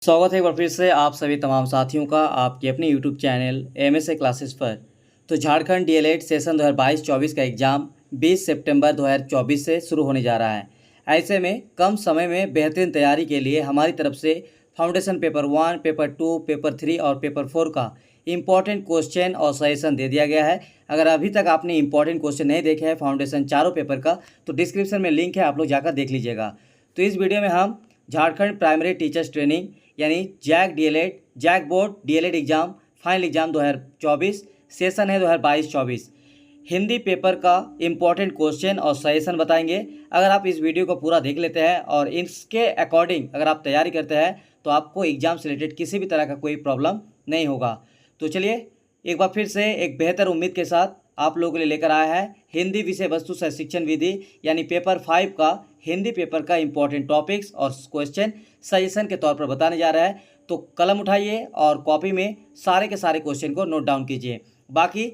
स्वागत है एक बार फिर से आप सभी तमाम साथियों का आपके अपने यूट्यूब चैनल एमएसए क्लासेस पर। तो झारखंड डीएलएड सेशन 2022-24 का एग्ज़ाम 20 सितंबर 2024 से शुरू होने जा रहा है। ऐसे में कम समय में बेहतरीन तैयारी के लिए हमारी तरफ से फाउंडेशन पेपर 1, पेपर 2, पेपर 3 और पेपर 4 का इम्पॉर्टेंट क्वेश्चन और सजेशन दे दिया गया है। अगर अभी तक आपने इम्पॉर्टेंट क्वेश्चन नहीं देखे हैं फाउंडेशन चारों पेपर का, तो डिस्क्रिप्शन में लिंक है, आप लोग जाकर देख लीजिएगा। तो इस वीडियो में हम झारखंड प्राइमरी टीचर्स ट्रेनिंग यानी JAC DElEd, JAC board DElEd exam final exam 2024 session है 2022-24 हिंदी पेपर का इम्पॉर्टेंट क्वेश्चन और सजेशन बताएंगे। अगर आप इस वीडियो को पूरा देख लेते हैं और इसके अकॉर्डिंग अगर आप तैयारी करते हैं तो आपको एग्ज़ाम से रिलेटेड किसी भी तरह का कोई प्रॉब्लम नहीं होगा। तो चलिए एक बार फिर से एक बेहतर उम्मीद के साथ आप लोगों के लिए लेकर आया है हिंदी विषय वस्तु सह शिक्षण विधि यानी पेपर 5 का हिंदी पेपर का इम्पॉर्टेंट टॉपिक्स और क्वेश्चन सजेशन के तौर पर बताने जा रहा है। तो कलम उठाइए और कॉपी में सारे के सारे क्वेश्चन को नोट डाउन कीजिए। बाकी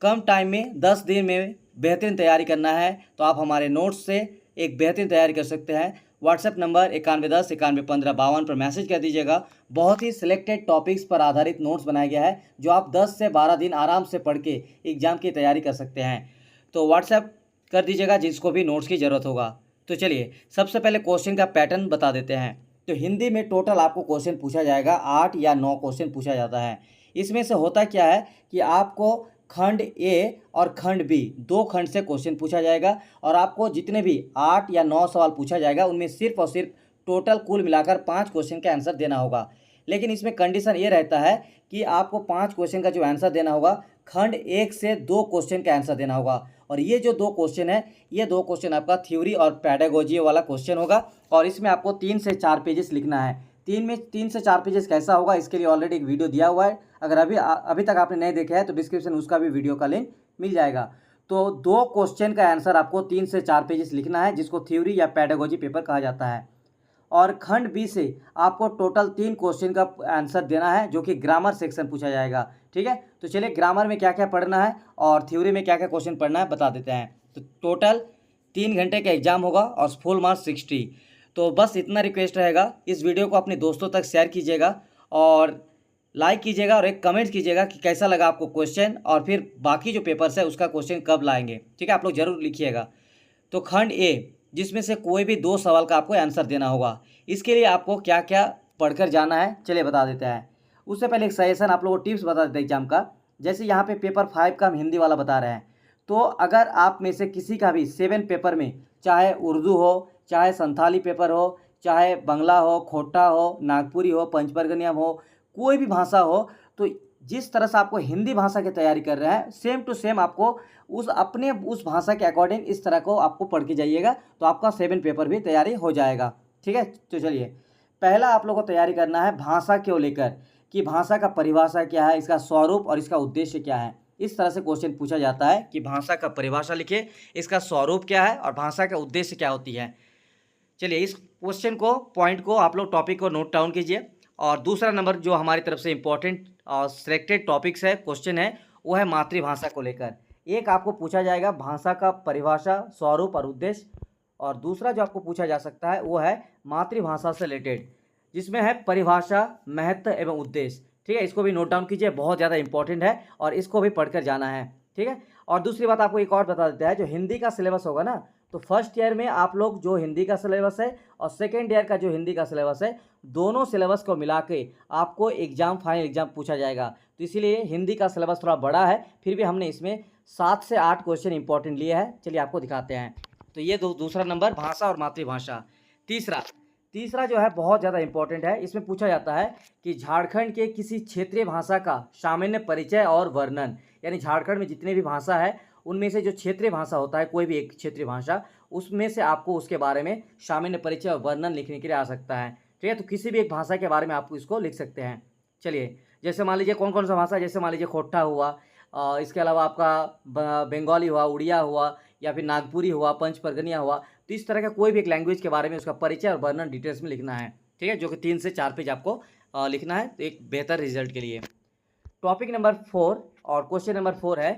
कम टाइम में 10 दिन में बेहतरीन तैयारी करना है तो आप हमारे नोट्स से एक बेहतरीन तैयारी कर सकते हैं। व्हाट्सएप नंबर 9110 911552 पर मैसेज कर दीजिएगा। बहुत ही सिलेक्टेड टॉपिक्स पर आधारित नोट्स बनाया गया है जो आप 10 से 12 दिन आराम से पढ़ के एग्ज़ाम की तैयारी कर सकते हैं। तो व्हाट्सएप कर दीजिएगा जिसको भी नोट्स की ज़रूरत होगा। तो चलिए सबसे पहले क्वेश्चन का पैटर्न बता देते हैं। तो हिंदी में टोटल आपको क्वेश्चन पूछा जाएगा 8 या 9 क्वेश्चन पूछा जाता है। इसमें से होता क्या है कि आपको खंड ए और खंड बी दो खंड से क्वेश्चन पूछा जाएगा और आपको जितने भी 8 या 9 सवाल पूछा जाएगा उनमें सिर्फ और सिर्फ टोटल कुल मिलाकर 5 क्वेश्चन का आंसर देना होगा। लेकिन इसमें कंडीशन ये रहता है कि आपको 5 क्वेश्चन का जो आंसर देना होगा खंड 1 से 2 क्वेश्चन का आंसर देना होगा। और ये जो 2 क्वेश्चन है ये 2 क्वेश्चन आपका थ्योरी और पैडागोजी वाला क्वेश्चन होगा और इसमें आपको 3 से 4 पेजेस लिखना है। 3 से 4 पेजेस कैसा होगा इसके लिए ऑलरेडी एक वीडियो दिया हुआ है। अगर अभी तक आपने नहीं देखा है तो डिस्क्रिप्शन उसका भी वीडियो का लिंक मिल जाएगा। तो 2 क्वेश्चन का आंसर आपको 3 से 4 पेजेस लिखना है जिसको थ्योरी या पैडागोजी पेपर कहा जाता है। और खंड बी से आपको टोटल 3 क्वेश्चन का आंसर देना है जो कि ग्रामर सेक्शन पूछा जाएगा। ठीक है, तो चलिए ग्रामर में क्या क्या पढ़ना है और थ्योरी में क्या क्या क्वेश्चन पढ़ना है बता देते हैं। तो टोटल 3 घंटे का एग्जाम होगा और फुल मार्क्स 60। तो बस इतना रिक्वेस्ट रहेगा, इस वीडियो को अपने दोस्तों तक शेयर कीजिएगा और लाइक कीजिएगा और एक कमेंट कीजिएगा कि कैसा लगा आपको क्वेश्चन और फिर बाकी जो पेपर्स है उसका क्वेश्चन कब लाएंगे। ठीक है, आप लोग ज़रूर लिखिएगा। तो खंड ए जिसमें से कोई भी 2 सवाल का आपको आंसर देना होगा। इसके लिए आपको क्या क्या पढ़कर जाना है चलिए बता देते हैं। उससे पहले एक सजेशन आप लोगों को टिप्स बता देते हैं एग्जाम का। जैसे यहाँ पे पेपर 5 का हम हिंदी वाला बता रहे हैं, तो अगर आप में से किसी का भी 7 पेपर में चाहे उर्दू हो, चाहे संथाली पेपर हो, चाहे बंगला हो, खोटा हो, नागपुरी हो, पंचपरगनियम हो, कोई भी भाषा हो, तो जिस तरह से आपको हिंदी भाषा की तैयारी कर रहे हैं सेम टू सेम आपको उस भाषा के अकॉर्डिंग इस तरह को आपको पढ़ के जाइएगा तो आपका 7 पेपर भी तैयारी हो जाएगा। ठीक है, तो चलिए पहला आप लोगों को तैयारी करना है भाषा को लेकर कि भाषा का परिभाषा क्या है, इसका स्वरूप और इसका उद्देश्य क्या है। इस तरह से क्वेश्चन पूछा जाता है कि भाषा का परिभाषा लिखिए, इसका स्वरूप क्या है और भाषा का उद्देश्य क्या होती है। चलिए इस क्वेश्चन को पॉइंट को आप लोग टॉपिक को नोट डाउन कीजिए। और दूसरा नंबर जो हमारी तरफ से इम्पोर्टेंट और सिलेक्टेड टॉपिक्स है क्वेश्चन है वो है मातृभाषा को लेकर। एक आपको पूछा जाएगा भाषा का परिभाषा, स्वरूप और उद्देश्य, और दूसरा जो आपको पूछा जा सकता है वो है मातृभाषा से रिलेटेड जिसमें है परिभाषा, महत्व एवं उद्देश्य। ठीक है, इसको भी नोट डाउन कीजिए, बहुत ज़्यादा इंपॉर्टेंट है और इसको भी पढ़कर जाना है। ठीक है, और दूसरी बात आपको एक और बता देते हैं, जो हिंदी का सिलेबस होगा ना, तो फर्स्ट ईयर में आप लोग जो हिंदी का सिलेबस है और सेकेंड ईयर का जो हिंदी का सिलेबस है दोनों सिलेबस को मिला के आपको एग्जाम फाइनल एग्जाम पूछा जाएगा। तो इसीलिए हिंदी का सिलेबस थोड़ा बड़ा है, फिर भी हमने इसमें 7 से 8 क्वेश्चन इंपॉर्टेंट लिए हैं। चलिए आपको दिखाते हैं। तो ये दूसरा नंबर भाषा और मातृभाषा। तीसरा जो है बहुत ज़्यादा इंपॉर्टेंट है। इसमें पूछा जाता है कि झारखंड के किसी क्षेत्रीय भाषा का सामान्य परिचय और वर्णन, यानी झारखंड में जितने भी भाषा है उनमें से जो क्षेत्रीय भाषा होता है, कोई भी एक क्षेत्रीय भाषा, उसमें से आपको उसके बारे में सामान्य परिचय और वर्णन लिखने के लिए आ सकता है। ठीक है, तो किसी भी एक भाषा के बारे में आप इसको लिख सकते हैं। चलिए जैसे मान लीजिए कौन कौन सा भाषा, जैसे मान लीजिए खोट्टा हुआ, इसके अलावा आपका बंगाली हुआ, उड़िया हुआ, या फिर नागपुरी हुआ, पंचपरगनिया हुआ। तो इस तरह का कोई भी एक लैंग्वेज के बारे में उसका परिचय और वर्णन डिटेल्स में लिखना है। ठीक है, जो कि 3 से 4 पेज आपको लिखना है तो एक बेहतर रिजल्ट के लिए। टॉपिक नंबर 4 और क्वेश्चन नंबर 4 है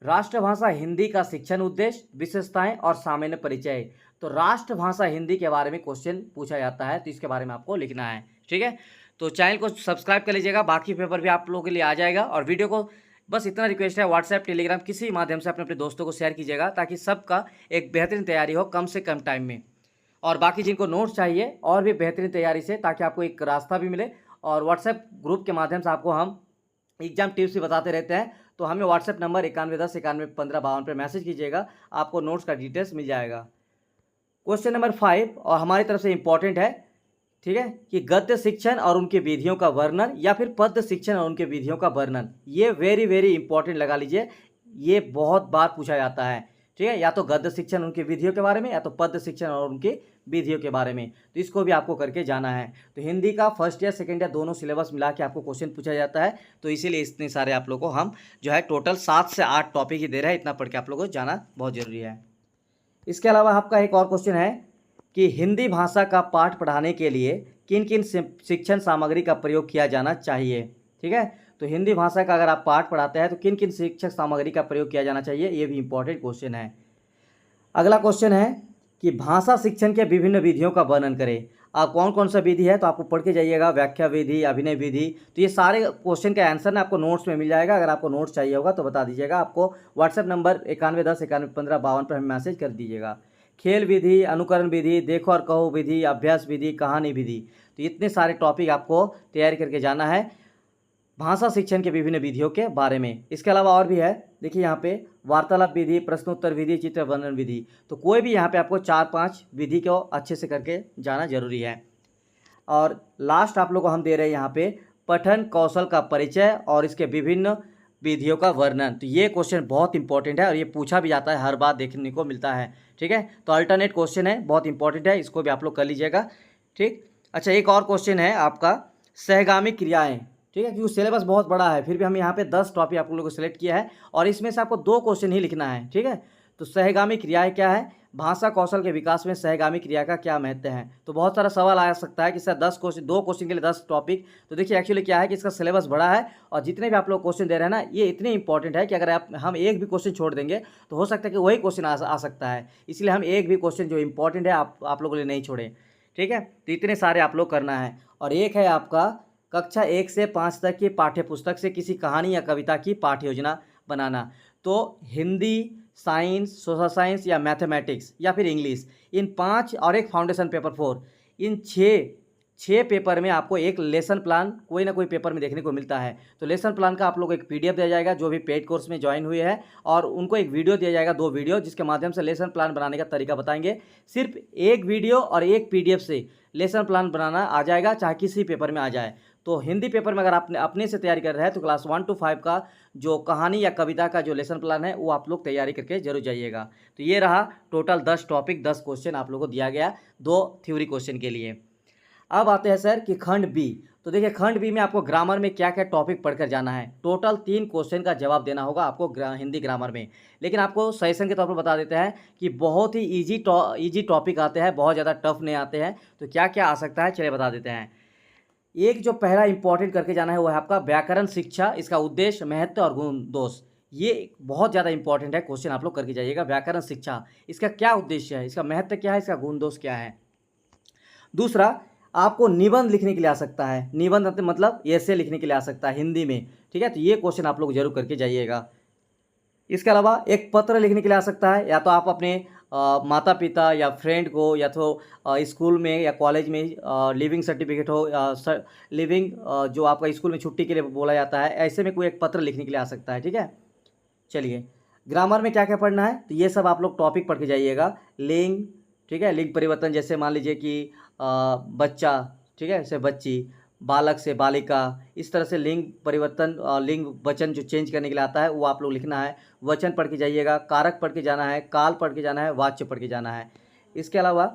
राष्ट्रभाषा हिंदी का शिक्षण उद्देश्य, विशेषताएं और सामान्य परिचय। तो राष्ट्रभाषा हिंदी के बारे में क्वेश्चन पूछा जाता है तो इसके बारे में आपको लिखना है। ठीक है, तो चैनल को सब्सक्राइब कर लीजिएगा, बाकी पेपर भी आप लोगों के लिए आ जाएगा। और वीडियो को बस इतना रिक्वेस्ट है, व्हाट्सएप टेलीग्राम किसी माध्यम से अपने अपने दोस्तों को शेयर कीजिएगा, ताकि सबका एक बेहतरीन तैयारी हो कम से कम टाइम में। और बाकी जिनको नोट्स चाहिए और भी बेहतरीन तैयारी से, ताकि आपको एक रास्ता भी मिले, और व्हाट्सएप ग्रुप के माध्यम से आपको हम एग्जाम टिप्स भी बताते रहते हैं। तो हमें व्हाट्सएप नंबर 9110 911552 पर मैसेज कीजिएगा, आपको नोट्स का डिटेल्स मिल जाएगा। क्वेश्चन नंबर 5 और हमारी तरफ से इम्पॉर्टेंट है, ठीक है, कि गद्य शिक्षण और उनके विधियों का वर्णन या फिर पद्य शिक्षण और उनके विधियों का वर्णन। ये वेरी वेरी इंपॉर्टेंट लगा लीजिए, ये बहुत बार पूछा जाता है, ठीक है। या तो गद्य शिक्षण उनके विधियों के बारे में, या तो पद्य शिक्षण और उनके विधियों के बारे में। तो इसको भी आपको करके जाना है। तो हिंदी का फर्स्ट ईयर सेकेंड ईयर दोनों सिलेबस मिला के आपको क्वेश्चन पूछा जाता है। तो इसीलिए इतने सारे आप लोगों को हम जो है टोटल 7 से 8 टॉपिक ही दे रहे हैं। इतना पढ़ के आप लोगों को जाना बहुत जरूरी है। इसके अलावा आपका एक और क्वेश्चन है कि हिंदी भाषा का पाठ पढ़ाने के लिए किन किन शिक्षण सामग्री का प्रयोग किया जाना चाहिए, ठीक है। तो हिंदी भाषा का अगर आप पाठ पढ़ाते हैं तो किन किन शिक्षक सामग्री का प्रयोग किया जाना चाहिए, ये भी इंपॉर्टेंट क्वेश्चन है। अगला क्वेश्चन है कि भाषा शिक्षण के विभिन्न विधियों का वर्णन करें। आप कौन कौन सा विधि है तो आपको पढ़ के जाइएगा, व्याख्या विधि, अभिनय विधि। तो ये सारे क्वेश्चन का आंसर ना आपको नोट्स में मिल जाएगा। अगर आपको नोट्स चाहिए होगा तो बता दीजिएगा, आपको व्हाट्सएप नंबर 9110 911552 पर हमें मैसेज कर दीजिएगा। खेल विधि, अनुकरण विधि, देखो और कहो विधि, अभ्यास विधि, कहानी विधि। तो इतने सारे टॉपिक आपको तैयारी करके जाना है भाषा शिक्षण के विभिन्न विधियों के बारे में। इसके अलावा और भी है, देखिए यहाँ पे वार्तालाप विधि, प्रश्नोत्तर विधि, चित्र वर्णन विधि। तो कोई भी यहाँ पे आपको 4-5 विधि को अच्छे से करके जाना जरूरी है। और लास्ट आप लोग को हम दे रहे हैं यहाँ पे पठन कौशल का परिचय और इसके विभिन्न विधियों का वर्णन। तो ये क्वेश्चन बहुत इंपॉर्टेंट है और ये पूछा भी जाता है, हर बार देखने को मिलता है, ठीक है। तो अल्टरनेट क्वेश्चन है, बहुत इंपॉर्टेंट है, इसको भी आप लोग कर लीजिएगा, ठीक। अच्छा, एक और क्वेश्चन है आपका सहगामी क्रियाएं, ठीक है, क्योंकि सिलेबस बहुत बड़ा है, फिर भी हम यहाँ पे 10 टॉपिक आप लोगों को सिलेक्ट किया है और इसमें से आपको 2 क्वेश्चन ही लिखना है, ठीक है। तो सहगामी क्रियाएं क्या है, भाषा कौशल के विकास में सहगामी क्रिया का क्या महत्व है। तो बहुत सारा सवाल आ सकता है कि सर 10 क्वेश्चन, 2 क्वेश्चन के लिए 10 टॉपिक। तो देखिए एक्चुअली क्या है कि इसका सिलेबस बड़ा है और जितने भी आप लोग क्वेश्चन दे रहे हैं ना, ये इतने इंपॉर्टेंट है कि अगर हम एक भी क्वेश्चन छोड़ देंगे तो हो सकता है कि वही क्वेश्चन आ सकता है। इसलिए हम एक भी क्वेश्चन जो इंपॉर्टेंट है आप लोगों के लिए नहीं छोड़े, ठीक है। तो इतने सारे आप लोग करना है। और एक है आपका कक्षा 1 से 5 तक की पाठ्य पुस्तक से किसी कहानी या कविता की पाठ्य योजना बनाना। तो हिंदी, साइंस, सोशल साइंस या मैथमेटिक्स या फिर इंग्लिश, इन 5 और एक फाउंडेशन पेपर 4, इन 6 पेपर में आपको एक लेसन प्लान कोई ना कोई पेपर में देखने को मिलता है। तो लेसन प्लान का आप लोग एक PDF दिया जाएगा जो भी पेड कोर्स में ज्वाइन हुए हैं, और उनको एक वीडियो दिया जाएगा, 2 वीडियो, जिसके माध्यम से लेसन प्लान बनाने का तरीका बताएंगे। सिर्फ एक वीडियो और एक PDF से लेसन प्लान बनाना आ जाएगा, चाहे किसी पेपर में आ जाए। तो हिंदी पेपर में अगर आप अपने से तैयारी कर रहे हैं तो क्लास 1 to 5 का जो कहानी या कविता का जो लेसन प्लान है वो आप लोग तैयारी करके जरूर जाइएगा। तो ये रहा टोटल 10 टॉपिक, 10 क्वेश्चन आप लोगों को दिया गया 2 थ्योरी क्वेश्चन के लिए। अब आते हैं सर कि खंड बी। तो देखिए खंड बी में आपको ग्रामर में क्या क्या टॉपिक पढ़कर जाना है। टोटल 3 क्वेश्चन का जवाब देना होगा आपको हिंदी ग्रामर में। लेकिन आपको सजेशन के तौर पर बता देते हैं कि बहुत ही ईजी टॉपिक आते हैं, बहुत ज़्यादा टफ नहीं आते हैं। तो क्या क्या आ सकता है चलिए बता देते हैं। एक जो पहला इंपॉर्टेंट करके जाना है वो है आपका व्याकरण शिक्षा, इसका उद्देश्य, महत्व और गुण दोष। ये बहुत ज़्यादा इंपॉर्टेंट है क्वेश्चन, आप लोग करके जाइएगा। व्याकरण शिक्षा, इसका क्या उद्देश्य है, इसका महत्व क्या है, इसका गुण दोष क्या है। दूसरा, आपको निबंध लिखने के लिए आ सकता है, निबंध मतलब ऐसे लिखने के लिए आ सकता है हिंदी में, ठीक है। तो ये क्वेश्चन आप लोग जरूर करके जाइएगा। इसके अलावा एक पत्र लिखने के लिए आ सकता है, या तो आप अपने माता पिता या फ्रेंड को, या तो स्कूल में या कॉलेज में लिविंग सर्टिफिकेट हो, लिविंग जो आपका स्कूल में छुट्टी के लिए बोला जाता है, ऐसे में कोई एक पत्र लिखने के लिए आ सकता है, ठीक है। चलिए ग्रामर में क्या क्या पढ़ना है, तो ये सब आप लोग टॉपिक पढ़ के जाइएगा। लिंग, ठीक है, लिंग परिवर्तन, जैसे मान लीजिए कि बच्चा, ठीक है, जैसे बच्ची, बालक से बालिका, इस तरह से लिंग परिवर्तन, लिंग वचन जो चेंज करने के लिए आता है वो आप लोग लिखना है। वचन पढ़ के जाइएगा, कारक पढ़ के जाना है, काल पढ़ के जाना है, वाच्य पढ़ के जाना है। इसके अलावा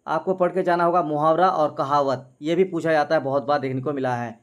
आपको पढ़ के जाना होगा मुहावरा और कहावत, ये भी पूछा जाता है, बहुत बार देखने को मिला है,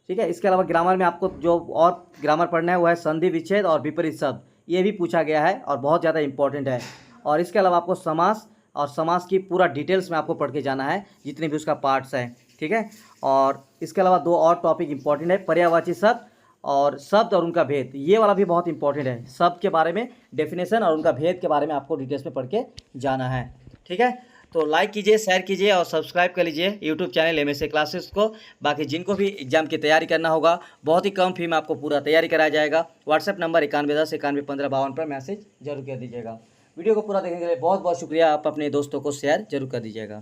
ठीक है। इसके अलावा ग्रामर में आपको जो और ग्रामर पढ़ना है वो है संधि विच्छेद और विपरीत शब्द, ये भी पूछा गया है और बहुत ज़्यादा इंपॉर्टेंट है। और इसके अलावा आपको समास और समास की पूरा डिटेल्स में आपको पढ़ के जाना है, जितने भी उसका पार्ट्स हैं, ठीक है। और इसके अलावा 2 और टॉपिक इंपॉर्टेंट है, पर्यायवाची शब्द और शब्द और उनका भेद। ये वाला भी बहुत इंपॉर्टेंट है, शब्द के बारे में डेफिनेशन और उनका भेद के बारे में आपको डिटेल्स में पढ़ के जाना है, ठीक है। तो लाइक कीजिए, शेयर कीजिए और सब्सक्राइब कर लीजिए यूट्यूब चैनल MSA क्लासेस को। बाकी जिनको भी एग्जाम की तैयारी करना होगा, बहुत ही कम फी में आपको पूरा तैयारी कराया जाएगा। व्हाट्सएप नंबर 9110 911552 पर मैसेज जरूर कर दीजिएगा। वीडियो को पूरा देखने के लिए बहुत बहुत शुक्रिया। आप अपने दोस्तों को शेयर जरूर कर दीजिएगा।